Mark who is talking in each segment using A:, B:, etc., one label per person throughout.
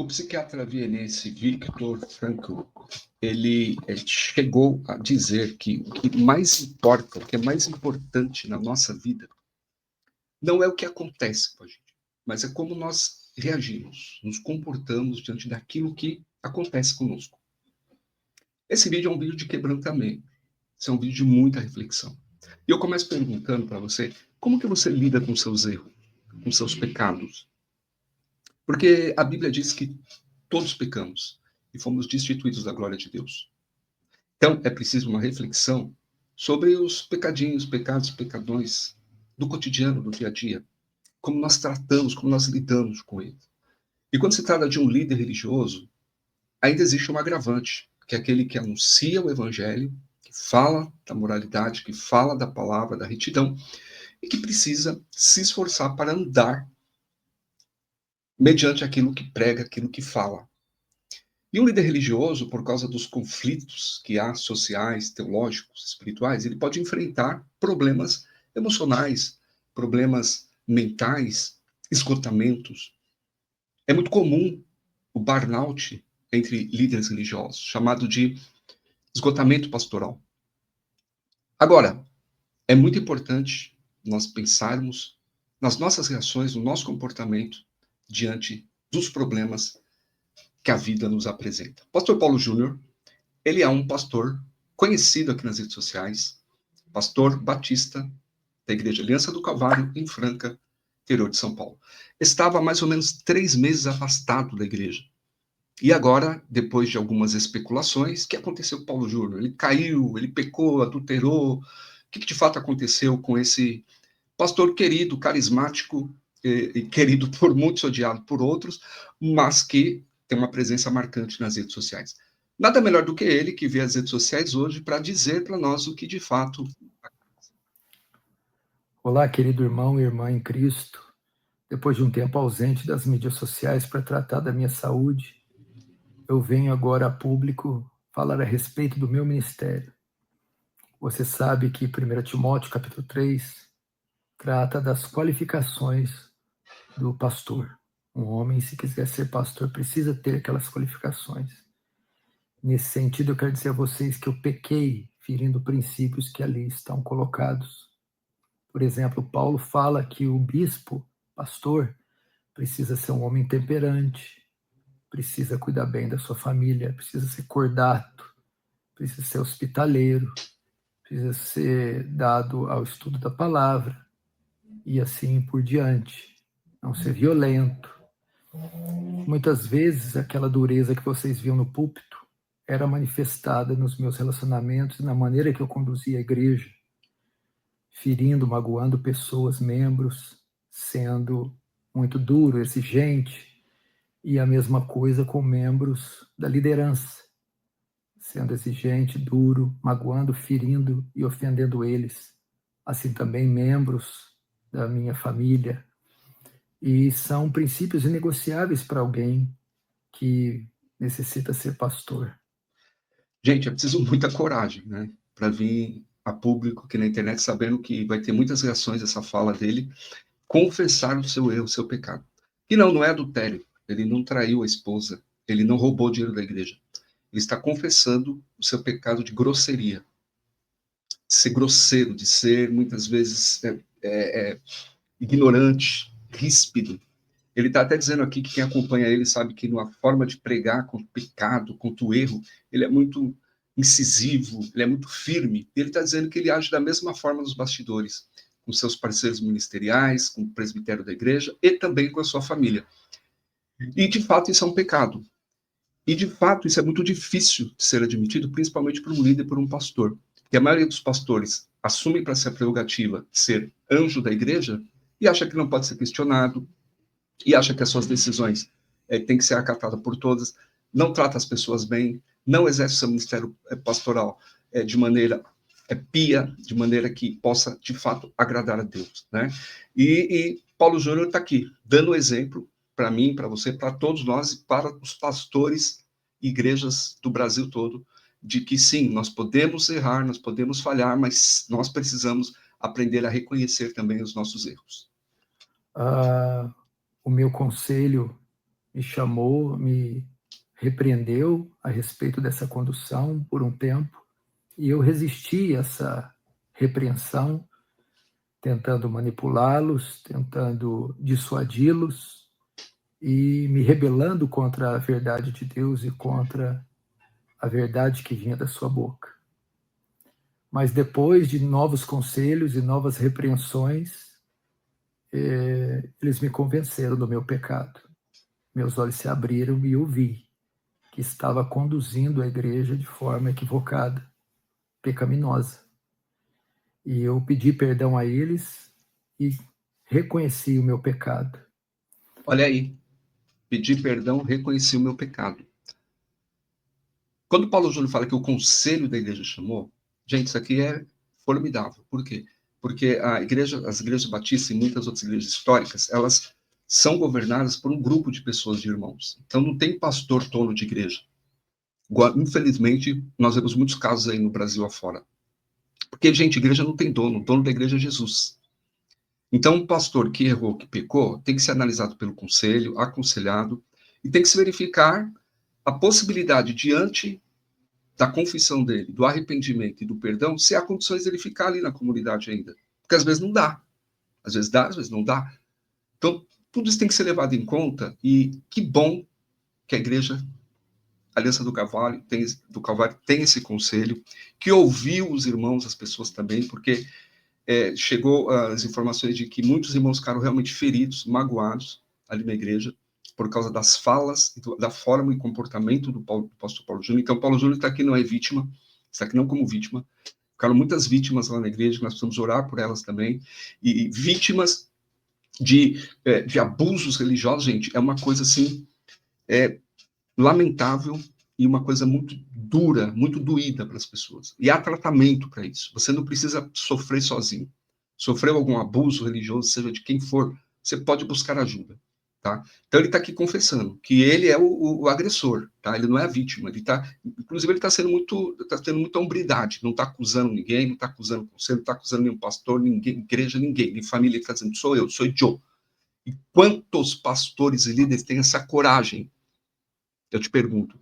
A: O psiquiatra vienense Viktor Frankl, ele chegou a dizer que o que mais importa, o que é mais importante na nossa vida, não é o que acontece com a gente, mas é como nós reagimos, nos comportamos diante daquilo que acontece conosco. Esse vídeo é um vídeo de quebrantamento, esse é um vídeo de muita reflexão. E eu começo perguntando para você, como que você lida com seus erros, com seus pecados? Porque a Bíblia diz que todos pecamos e fomos destituídos da glória de Deus. Então, é preciso uma reflexão sobre os pecadinhos, pecados, pecadões do cotidiano, do dia a dia. Como nós tratamos, como nós lidamos com eles. E quando se trata de um líder religioso, ainda existe um agravante, que é aquele que anuncia o evangelho, que fala da moralidade, que fala da palavra, da retidão, e que precisa se esforçar para andar mediante aquilo que prega, aquilo que fala. E um líder religioso, por causa dos conflitos que há sociais, teológicos, espirituais, ele pode enfrentar problemas emocionais, problemas mentais, esgotamentos. É muito comum o burnout entre líderes religiosos, chamado de esgotamento pastoral. Agora, é muito importante nós pensarmos nas nossas reações, no nosso comportamento diante dos problemas que a vida nos apresenta. Pastor Paulo Júnior, ele é um pastor conhecido aqui nas redes sociais, pastor batista da Igreja Aliança do Calvário, em Franca, interior de São Paulo. Estava há mais ou menos 3 meses afastado da igreja. E agora, depois de algumas especulações, o que aconteceu com Paulo Júnior? Ele caiu, ele pecou, adulterou. O que de fato aconteceu com esse pastor querido, carismático, e querido por muitos, odiado por outros, mas que tem uma presença marcante nas redes sociais. Nada melhor do que ele que vê as redes sociais hoje para dizer para nós o que de fato.
B: Olá, querido irmão e irmã em Cristo. Depois de um tempo ausente das mídias sociais para tratar da minha saúde, eu venho agora a público falar a respeito do meu ministério. Você sabe que 1 Timóteo, capítulo 3, trata das qualificações do pastor. Um homem, se quiser ser pastor, precisa ter aquelas qualificações. Nesse sentido, eu quero dizer a vocês que eu pequei ferindo princípios que ali estão colocados. Por exemplo, Paulo fala que o bispo, pastor, precisa ser um homem temperante, precisa cuidar bem da sua família, precisa ser cordato, precisa ser hospitaleiro, precisa ser dado ao estudo da palavra e assim por diante. Não ser violento. Muitas vezes aquela dureza que vocês viam no púlpito era manifestada nos meus relacionamentos e na maneira que eu conduzia a igreja, ferindo, magoando pessoas, membros, sendo muito duro, exigente, e a mesma coisa com membros da liderança, sendo exigente, duro, magoando, ferindo e ofendendo eles. Assim também membros da minha família. E são princípios inegociáveis para alguém que necessita ser pastor.
A: Gente, é preciso muita coragem, né? Para vir a público aqui na internet, sabendo que vai ter muitas reações essa fala dele, confessar o seu erro, o seu pecado. E não é adultério. Ele não traiu a esposa, ele não roubou o dinheiro da igreja. Ele está confessando o seu pecado de grosseria. De ser grosseiro, de ser, muitas vezes, ignorante, ríspido. Ele está até dizendo aqui que quem acompanha ele sabe que na forma de pregar contra o pecado, contra o erro, ele é muito incisivo, ele é muito firme. E ele está dizendo que ele age da mesma forma nos bastidores, com seus parceiros ministeriais, com o presbitério da igreja e também com a sua família. E, de fato, isso é um pecado. E, de fato, isso é muito difícil de ser admitido, principalmente por um líder, por um pastor. Porque a maioria dos pastores assume para si a prerrogativa de ser anjo da igreja e acha que não pode ser questionado, e acha que as suas decisões têm que ser acatadas por todas, não trata as pessoas bem, não exerce seu ministério pastoral de maneira pia, de maneira que possa, de fato, agradar a Deus, né? E Paulo Júnior está aqui, dando exemplo para mim, para você, para todos nós, e para os pastores e igrejas do Brasil todo, de que sim, nós podemos errar, nós podemos falhar, mas nós precisamos aprender a reconhecer também os nossos erros.
B: O meu conselho me chamou, me repreendeu a respeito dessa condução por um tempo, e eu resisti a essa repreensão, tentando manipulá-los, tentando dissuadi-los e me rebelando contra a verdade de Deus e contra a verdade que vinha da sua boca. Mas depois de novos conselhos e novas repreensões, eles me convenceram do meu pecado. Meus olhos se abriram e eu vi que estava conduzindo a igreja de forma equivocada, pecaminosa. E eu pedi perdão a eles e reconheci o meu pecado.
A: Olha aí, pedi perdão, reconheci o meu pecado. Quando Paulo Júnior fala que o conselho da igreja chamou, gente, isso aqui é formidável. Por quê? Porque as igrejas batistas e muitas outras igrejas históricas, elas são governadas por um grupo de pessoas, de irmãos. Então não tem pastor dono de igreja. Infelizmente, nós vemos muitos casos aí no Brasil afora. Porque, gente, igreja não tem dono. O dono da igreja é Jesus. Então, um pastor que errou, que pecou, tem que ser analisado pelo conselho, aconselhado, e tem que se verificar a possibilidade, diante da confissão dele, do arrependimento e do perdão, se há condições dele ficar ali na comunidade ainda. Porque às vezes não dá. Às vezes dá, às vezes não dá. Então, tudo isso tem que ser levado em conta, e que bom que a igreja Aliança do Calvário tem esse conselho, que ouviu os irmãos, as pessoas também, porque chegou as informações de que muitos irmãos ficaram realmente feridos, magoados ali na igreja, por causa das falas, da forma e comportamento do pastor Paulo Júnior. Então, Paulo Júnior está aqui, não é vítima, está aqui não como vítima. Ficaram muitas vítimas lá na igreja, que nós precisamos orar por elas também. E vítimas de abusos religiosos, gente, é uma coisa assim, lamentável e uma coisa muito dura, muito doída para as pessoas. E há tratamento para isso. Você não precisa sofrer sozinho. Sofreu algum abuso religioso, seja de quem for, você pode buscar ajuda. Tá? Então ele está aqui confessando que ele é o agressor, tá? Ele não é a vítima. Inclusive ele está tendo muita hombridade, não está acusando ninguém, não está acusando o conselho, não está acusando nenhum pastor, ninguém, igreja, ninguém, nem família. Ele está dizendo, sou eu, sou Joe. E quantos pastores e líderes têm essa coragem? Eu te pergunto,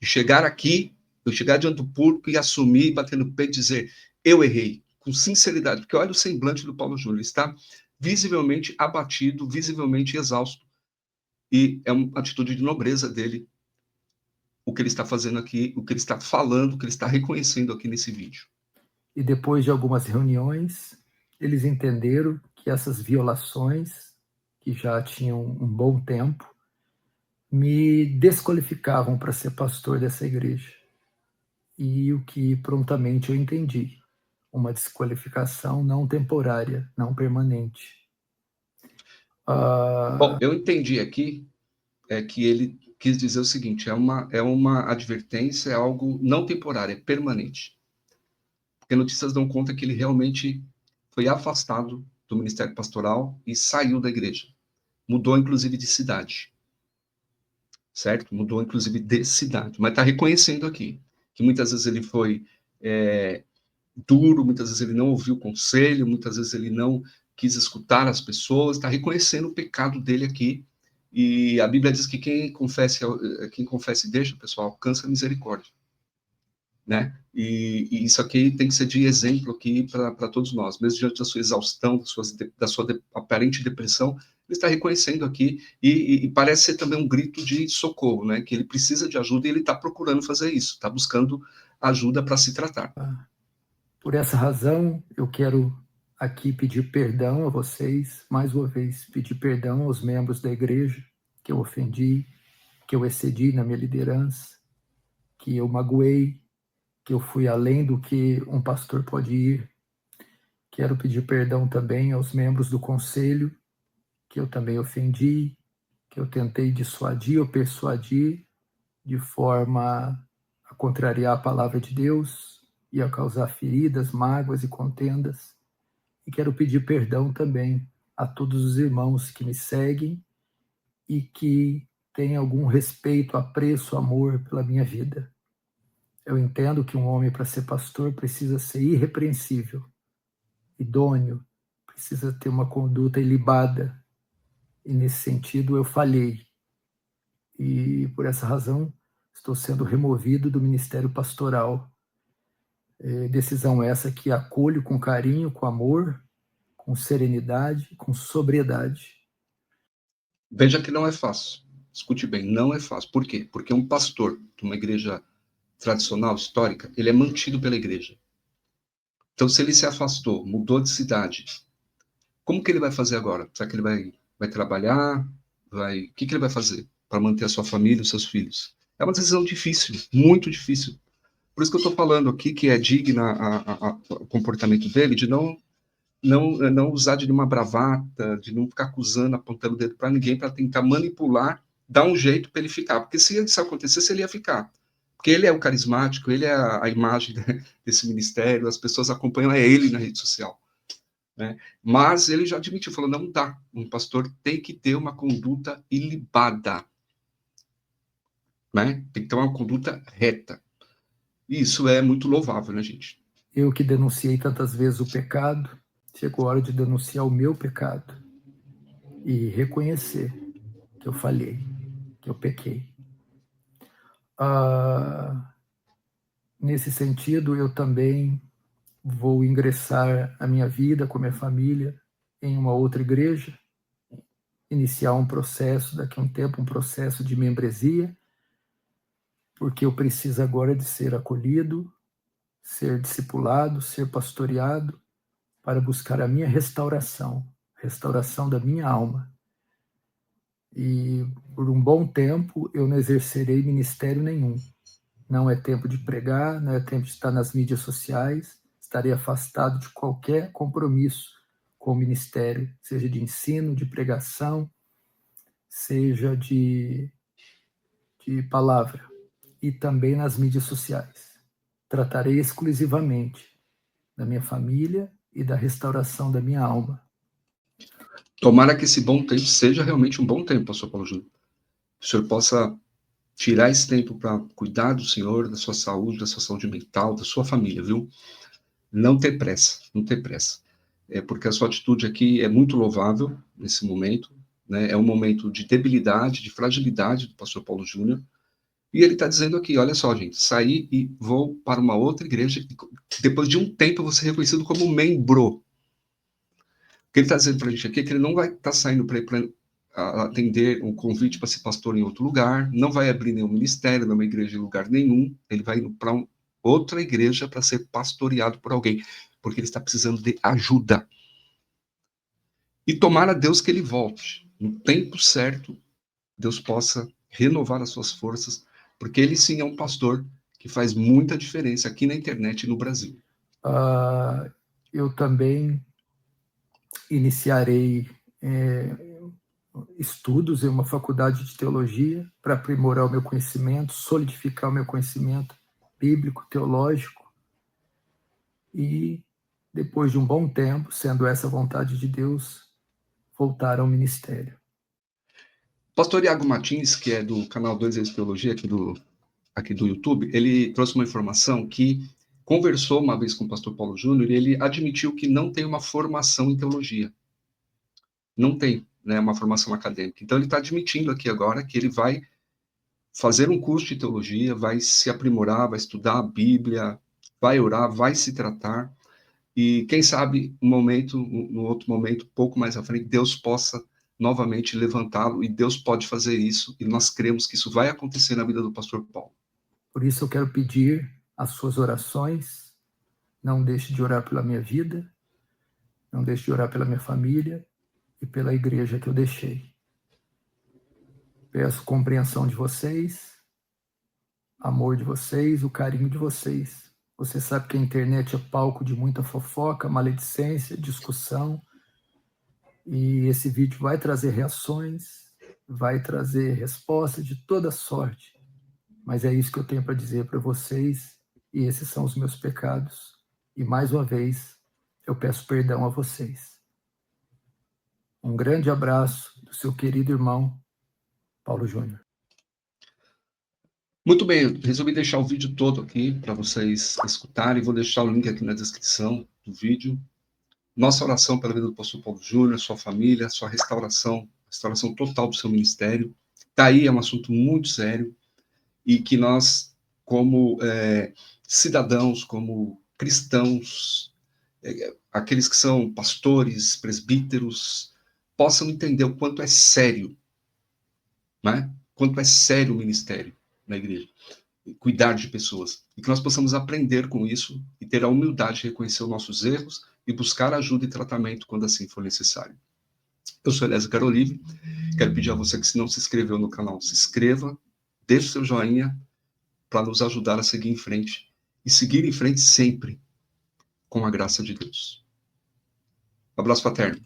A: de chegar aqui, eu chegar diante do público e assumir, bater no peito e dizer, eu errei, com sinceridade, porque olha o semblante do Paulo Júnior, ele está visivelmente abatido, visivelmente exausto, e é uma atitude de nobreza dele, o que ele está fazendo aqui, o que ele está falando, o que ele está reconhecendo aqui nesse vídeo.
B: E depois de algumas reuniões, eles entenderam que essas violações, que já tinham um bom tempo, me desqualificavam para ser pastor dessa igreja. E o que prontamente eu entendi, uma desqualificação não temporária, não permanente.
A: Bom, eu entendi aqui que ele quis dizer o seguinte, é uma advertência, é algo não temporário, é permanente. Porque notícias dão conta que ele realmente foi afastado do ministério pastoral e saiu da igreja. Mudou, inclusive, de cidade. Certo? Mudou, inclusive, de cidade. Mas está reconhecendo aqui que muitas vezes ele foi duro, muitas vezes ele não ouviu o conselho, muitas vezes ele não quis escutar as pessoas, está reconhecendo o pecado dele aqui. E a Bíblia diz que quem confessa e deixa, pessoal, alcança a misericórdia. Né? E isso aqui tem que ser de exemplo aqui para todos nós, mesmo diante da sua exaustão, da sua aparente depressão, ele está reconhecendo aqui e parece ser também um grito de socorro, né? Que ele precisa de ajuda e ele está procurando fazer isso, está buscando ajuda para se tratar.
B: Por essa razão, eu quero aqui pedir perdão a vocês, mais uma vez, pedir perdão aos membros da igreja que eu ofendi, que eu excedi na minha liderança, que eu magoei, que eu fui além do que um pastor pode ir. Quero pedir perdão também aos membros do conselho, que eu também ofendi, que eu tentei dissuadir ou persuadir de forma a contrariar a palavra de Deus e a causar feridas, mágoas e contendas. E quero pedir perdão também a todos os irmãos que me seguem e que têm algum respeito, apreço, amor pela minha vida. Eu entendo que um homem, para ser pastor, precisa ser irrepreensível, idôneo, precisa ter uma conduta ilibada. E nesse sentido eu falhei. e por essa razão estou sendo removido do ministério pastoral. Decisão essa que acolho com carinho, com amor, com serenidade, com sobriedade.
A: Veja que não é fácil. Escute bem, não é fácil. Por quê? Porque um pastor de uma igreja tradicional, histórica, ele é mantido pela igreja. Então, se ele se afastou, mudou de cidade, como que ele vai fazer agora? Será que ele vai trabalhar? O que ele vai fazer para manter a sua família, os seus filhos? É uma decisão difícil, muito difícil. Por isso que eu estou falando aqui que é digna o comportamento dele de não usar de uma bravata, de não ficar acusando, apontando o dedo para ninguém, para tentar manipular, dar um jeito para ele ficar. Porque se isso acontecesse, ele ia ficar. Porque ele é o carismático, ele é a imagem desse ministério, as pessoas acompanham ele na rede social. Né? Mas ele já admitiu, falou, não dá. Um pastor tem que ter uma conduta ilibada. Né? Tem que ter uma conduta reta. E isso é muito louvável, né, gente?
B: Eu que denunciei tantas vezes o pecado, chegou a hora de denunciar o meu pecado e reconhecer que eu falhei, que eu pequei. Nesse sentido, eu também vou ingressar a minha vida com a minha família em uma outra igreja, iniciar um processo, daqui a um tempo, um processo de membresia, porque eu preciso agora de ser acolhido, ser discipulado, ser pastoreado, para buscar a minha restauração da minha alma. E por um bom tempo eu não exercerei ministério nenhum. Não é tempo de pregar, não é tempo de estar nas mídias sociais, estarei afastado de qualquer compromisso com o ministério, seja de ensino, de pregação, seja de palavra, e também nas mídias sociais. Tratarei exclusivamente da minha família e da restauração da minha alma.
A: Tomara que esse bom tempo seja realmente um bom tempo, pastor Paulo Júnior. Que o senhor possa tirar esse tempo para cuidar do senhor, da sua saúde mental, da sua família, viu? Não ter pressa, não ter pressa. Porque a sua atitude aqui é muito louvável nesse momento, né? É um momento de debilidade, de fragilidade do pastor Paulo Júnior. E ele está dizendo aqui, olha só, gente, saí e vou para uma outra igreja, depois de um tempo eu vou ser reconhecido como membro. O que ele está dizendo para a gente aqui é que ele não vai estar saindo para atender um convite para ser pastor em outro lugar, não vai abrir nenhum ministério, nenhuma igreja em lugar nenhum, ele vai indo para outra igreja para ser pastoreado por alguém, porque ele está precisando de ajuda. E tomara a Deus que ele volte. No tempo certo, Deus possa renovar as suas forças, porque ele sim é um pastor que faz muita diferença aqui na internet e no Brasil.
B: Eu também iniciarei estudos em uma faculdade de teologia para aprimorar o meu conhecimento, solidificar o meu conhecimento bíblico, teológico, e depois de um bom tempo, sendo essa a vontade de Deus, voltar ao ministério.
A: Pastor Iago Martins, que é do canal 2 Vezes Teologia, aqui do YouTube, ele trouxe uma informação que conversou uma vez com o pastor Paulo Júnior e ele admitiu que não tem uma formação em teologia. Não tem, né, uma formação acadêmica. Então ele está admitindo aqui agora que ele vai fazer um curso de teologia, vai se aprimorar, vai estudar a Bíblia, vai orar, vai se tratar, e quem sabe no outro momento, pouco mais à frente, Deus possa novamente levantá-lo, e Deus pode fazer isso, e nós cremos que isso vai acontecer na vida do pastor Paulo.
B: Por isso eu quero pedir as suas orações, não deixe de orar pela minha vida, não deixe de orar pela minha família e pela igreja que eu deixei. Peço compreensão de vocês, amor de vocês, o carinho de vocês. Você sabe que a internet é palco de muita fofoca, maledicência, discussão, e esse vídeo vai trazer reações, vai trazer respostas de toda sorte, mas é isso que eu tenho para dizer para vocês, e esses são os meus pecados, e mais uma vez eu peço perdão a vocês. Um grande abraço do seu querido irmão Paulo Júnior.
A: Muito bem, resolvi deixar o vídeo todo aqui para vocês escutarem, vou deixar o link aqui na descrição do vídeo. Nossa oração pela vida do pastor Paulo Júnior, sua família, sua restauração total do seu ministério, Tá aí, é um assunto muito sério e que nós, como cidadãos, como cristãos, aqueles que são pastores, presbíteros, possam entender o quanto é sério, né? Quanto é sério o ministério na igreja, cuidar de pessoas, e que nós possamos aprender com isso e ter a humildade de reconhecer os nossos erros e buscar ajuda e tratamento quando assim for necessário. Eu sou Elésio Carolive, quero pedir a você que, se não se inscreveu no canal, se inscreva, deixe o seu joinha para nos ajudar a seguir em frente e seguir em frente sempre com a graça de Deus. Um abraço fraterno.